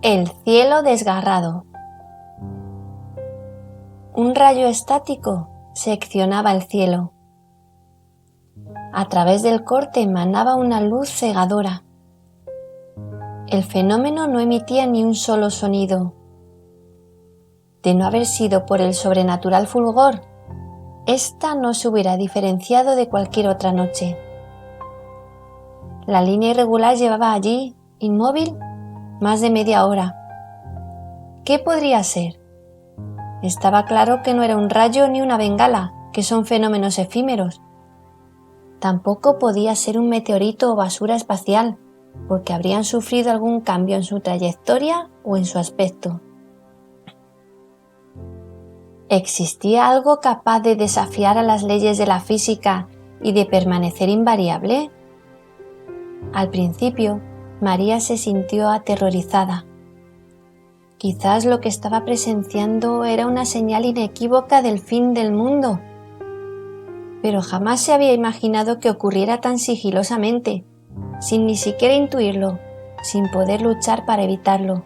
El cielo desgarrado. Un rayo estático seccionaba el cielo. A través del corte emanaba una luz cegadora. El fenómeno no emitía ni un solo sonido. De no haber sido por el sobrenatural fulgor, ésta no se hubiera diferenciado de cualquier otra noche. La línea irregular llevaba allí, inmóvil, más de media hora. ¿Qué podría ser? Estaba claro que no era un rayo ni una bengala, que son fenómenos efímeros. Tampoco podía ser un meteorito o basura espacial, porque habrían sufrido algún cambio en su trayectoria o en su aspecto. ¿Existía algo capaz de desafiar a las leyes de la física y de permanecer invariable? Al principio, María se sintió aterrorizada. Quizás lo que estaba presenciando era una señal inequívoca del fin del mundo, pero jamás se había imaginado que ocurriera tan sigilosamente, sin ni siquiera intuirlo, sin poder luchar para evitarlo.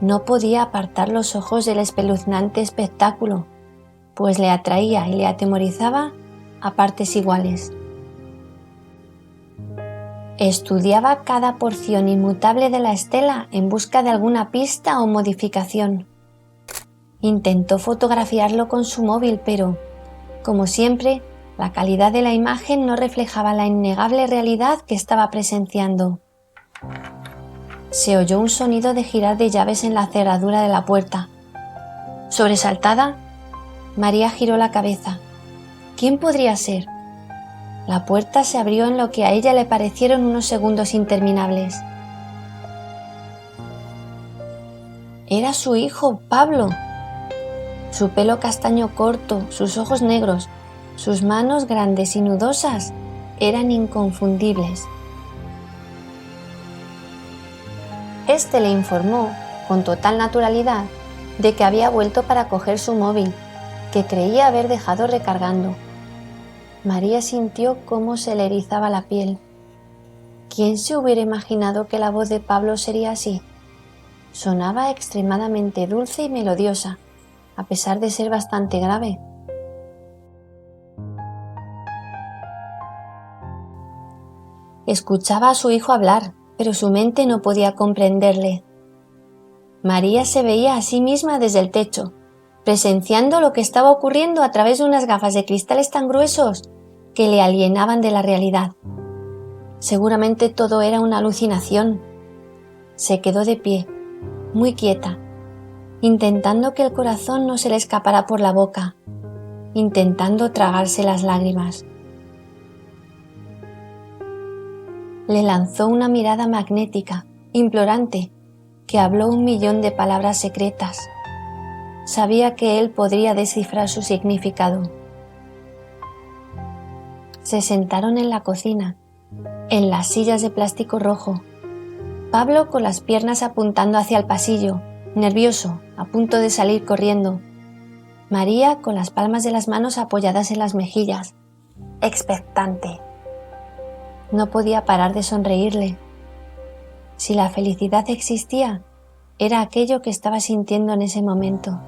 No podía apartar los ojos del espeluznante espectáculo, pues le atraía y le atemorizaba a partes iguales. Estudiaba cada porción inmutable de la estela en busca de alguna pista o modificación. Intentó fotografiarlo con su móvil, pero, como siempre, la calidad de la imagen no reflejaba la innegable realidad que estaba presenciando. Se oyó un sonido de girar de llaves en la cerradura de la puerta. Sobresaltada, María giró la cabeza. ¿Quién podría ser? La puerta se abrió en lo que a ella le parecieron unos segundos interminables. Era su hijo, Pablo. Su pelo castaño corto, sus ojos negros, sus manos grandes y nudosas eran inconfundibles. Este le informó, con total naturalidad, de que había vuelto para coger su móvil, que creía haber dejado recargando. María sintió cómo se le erizaba la piel. ¿Quién se hubiera imaginado que la voz de Pablo sería así? Sonaba extremadamente dulce y melodiosa, a pesar de ser bastante grave. Escuchaba a su hijo hablar, pero su mente no podía comprenderle. María se veía a sí misma desde el techo, presenciando lo que estaba ocurriendo a través de unas gafas de cristales tan gruesos que le alienaban de la realidad. Seguramente todo era una alucinación. Se quedó de pie, muy quieta, intentando que el corazón no se le escapara por la boca, intentando tragarse las lágrimas. Le lanzó una mirada magnética, implorante, que habló 1.000.000 de palabras secretas. Sabía que él podría descifrar su significado. Se sentaron en la cocina, en las sillas de plástico rojo. Pablo con las piernas apuntando hacia el pasillo, nervioso, a punto de salir corriendo. María con las palmas de las manos apoyadas en las mejillas, expectante. No podía parar de sonreírle. Si la felicidad existía, era aquello que estaba sintiendo en ese momento.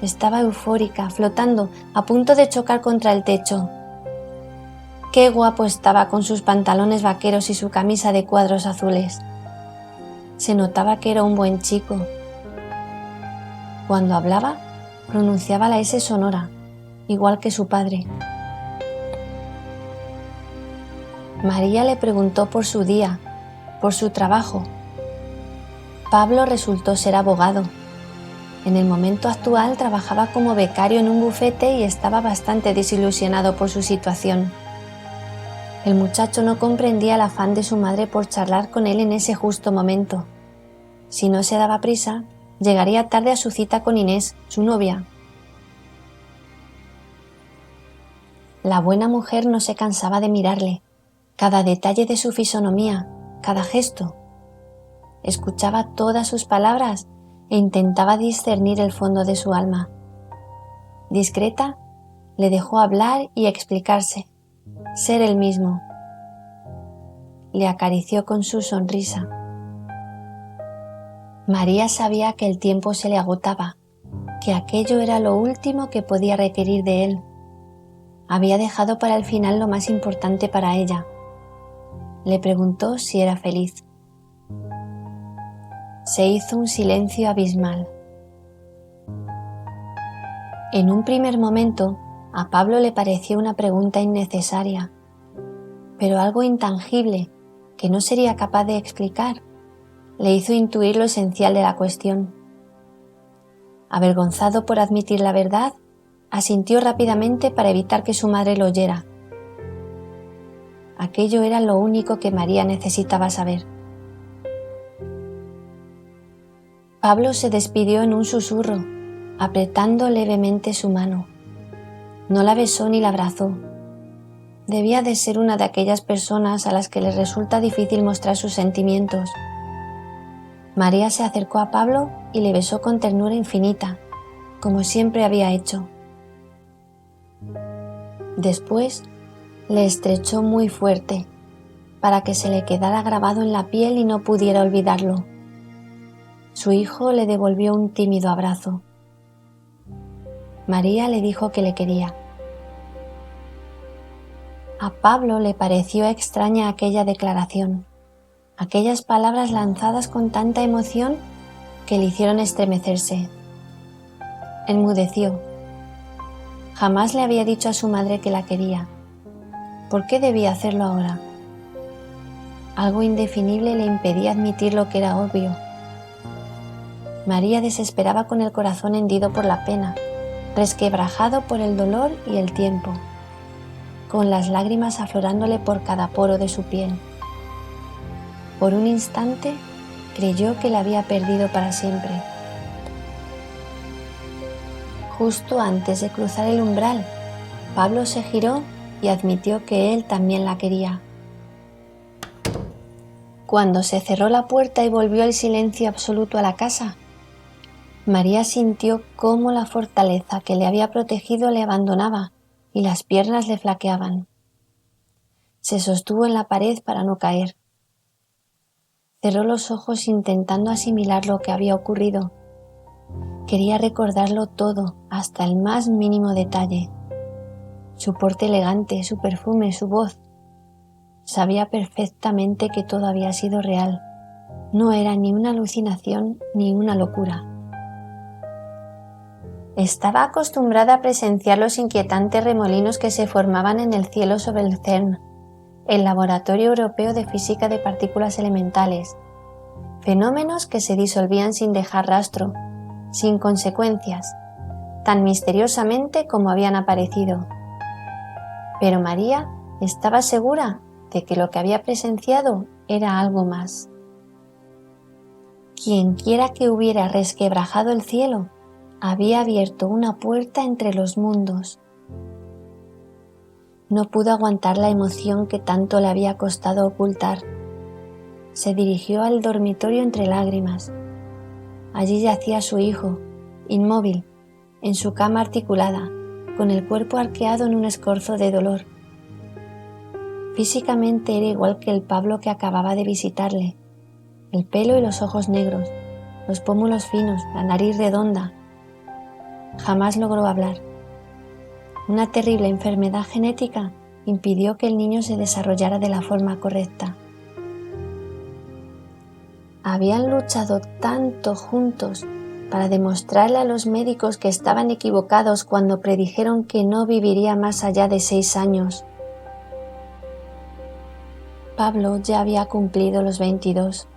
Estaba eufórica, flotando, a punto de chocar contra el techo. Qué guapo estaba con sus pantalones vaqueros y su camisa de cuadros azules. Se notaba que era un buen chico. Cuando hablaba, pronunciaba la S sonora, igual que su padre. María le preguntó por su día, por su trabajo. Pablo resultó ser abogado. En el momento actual trabajaba como becario en un bufete y estaba bastante desilusionado por su situación. El muchacho no comprendía el afán de su madre por charlar con él en ese justo momento. Si no se daba prisa, llegaría tarde a su cita con Inés, su novia. La buena mujer no se cansaba de mirarle, cada detalle de su fisonomía, cada gesto. Escuchaba todas sus palabras e intentaba discernir el fondo de su alma. Discreta, le dejó hablar y explicarse, ser él mismo. Le acarició con su sonrisa. María sabía que el tiempo se le agotaba, que aquello era lo último que podía requerir de él. Había dejado para el final lo más importante para ella. Le preguntó si era feliz. Se hizo un silencio abismal. En un primer momento, a Pablo le pareció una pregunta innecesaria, pero algo intangible que no sería capaz de explicar le hizo intuir lo esencial de la cuestión. Avergonzado por admitir la verdad, asintió rápidamente para evitar que su madre lo oyera. Aquello era lo único que María necesitaba saber. Pablo se despidió en un susurro, apretando levemente su mano. No la besó ni la abrazó. Debía de ser una de aquellas personas a las que les resulta difícil mostrar sus sentimientos. María se acercó a Pablo y le besó con ternura infinita, como siempre había hecho. Después le estrechó muy fuerte, para que se le quedara grabado en la piel y no pudiera olvidarlo. Su hijo le devolvió un tímido abrazo. María le dijo que le quería. A Pablo le pareció extraña aquella declaración, aquellas palabras lanzadas con tanta emoción que le hicieron estremecerse. Enmudeció. Jamás le había dicho a su madre que la quería. ¿Por qué debía hacerlo ahora? Algo indefinible le impedía admitir lo que era obvio. María desesperaba con el corazón hendido por la pena, resquebrajado por el dolor y el tiempo, con las lágrimas aflorándole por cada poro de su piel. Por un instante creyó que la había perdido para siempre. Justo antes de cruzar el umbral, Pablo se giró y admitió que él también la quería. Cuando se cerró la puerta y volvió el silencio absoluto a la casa, María sintió cómo la fortaleza que le había protegido le abandonaba y las piernas le flaqueaban. Se sostuvo en la pared para no caer. Cerró los ojos intentando asimilar lo que había ocurrido. Quería recordarlo todo, hasta el más mínimo detalle. Su porte elegante, su perfume, su voz. Sabía perfectamente que todo había sido real. No era ni una alucinación ni una locura. Estaba acostumbrada a presenciar los inquietantes remolinos que se formaban en el cielo sobre el CERN, el Laboratorio Europeo de Física de Partículas Elementales, fenómenos que se disolvían sin dejar rastro, sin consecuencias, tan misteriosamente como habían aparecido. Pero María estaba segura de que lo que había presenciado era algo más. Quienquiera que hubiera resquebrajado el cielo había abierto una puerta entre los mundos. No pudo aguantar la emoción que tanto le había costado ocultar. Se dirigió al dormitorio entre lágrimas. Allí yacía su hijo, inmóvil, en su cama articulada, con el cuerpo arqueado en un escorzo de dolor. Físicamente era igual que el Pablo que acababa de visitarle. El pelo y los ojos negros, los pómulos finos, la nariz redonda. Jamás logró hablar. Una terrible enfermedad genética impidió que el niño se desarrollara de la forma correcta. Habían luchado tanto juntos para demostrarle a los médicos que estaban equivocados cuando predijeron que no viviría más allá de 6 años. Pablo ya había cumplido los 22.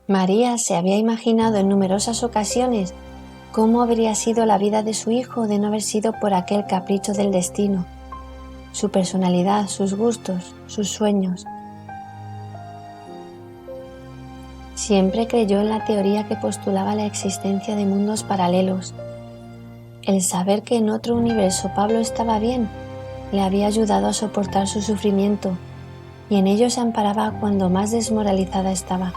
María se había imaginado en numerosas ocasiones cómo habría sido la vida de su hijo de no haber sido por aquel capricho del destino, su personalidad, sus gustos, sus sueños. Siempre creyó en la teoría que postulaba la existencia de mundos paralelos. El saber que en otro universo Pablo estaba bien le había ayudado a soportar su sufrimiento y en ello se amparaba cuando más desmoralizada estaba.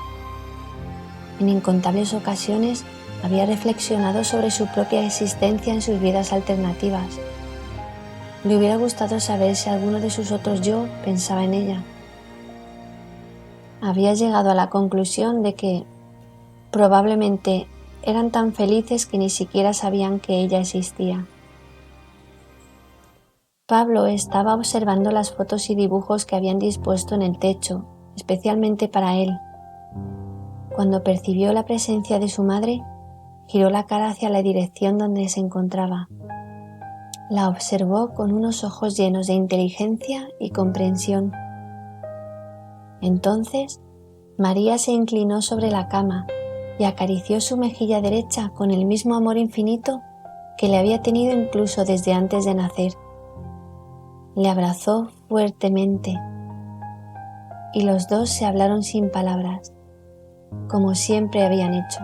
En incontables ocasiones había reflexionado sobre su propia existencia en sus vidas alternativas. Le hubiera gustado saber si alguno de sus otros yo pensaba en ella. Había llegado a la conclusión de que, Probablemente eran tan felices que ni siquiera sabían que ella existía. Pablo estaba observando las fotos y dibujos que habían dispuesto en el techo, especialmente para él. Cuando percibió la presencia de su madre, giró la cara hacia la dirección donde se encontraba. La observó con unos ojos llenos de inteligencia y comprensión. Entonces, María se inclinó sobre la cama y acarició su mejilla derecha con el mismo amor infinito que le había tenido incluso desde antes de nacer. Le abrazó fuertemente y los dos se hablaron sin palabras, como siempre habían hecho.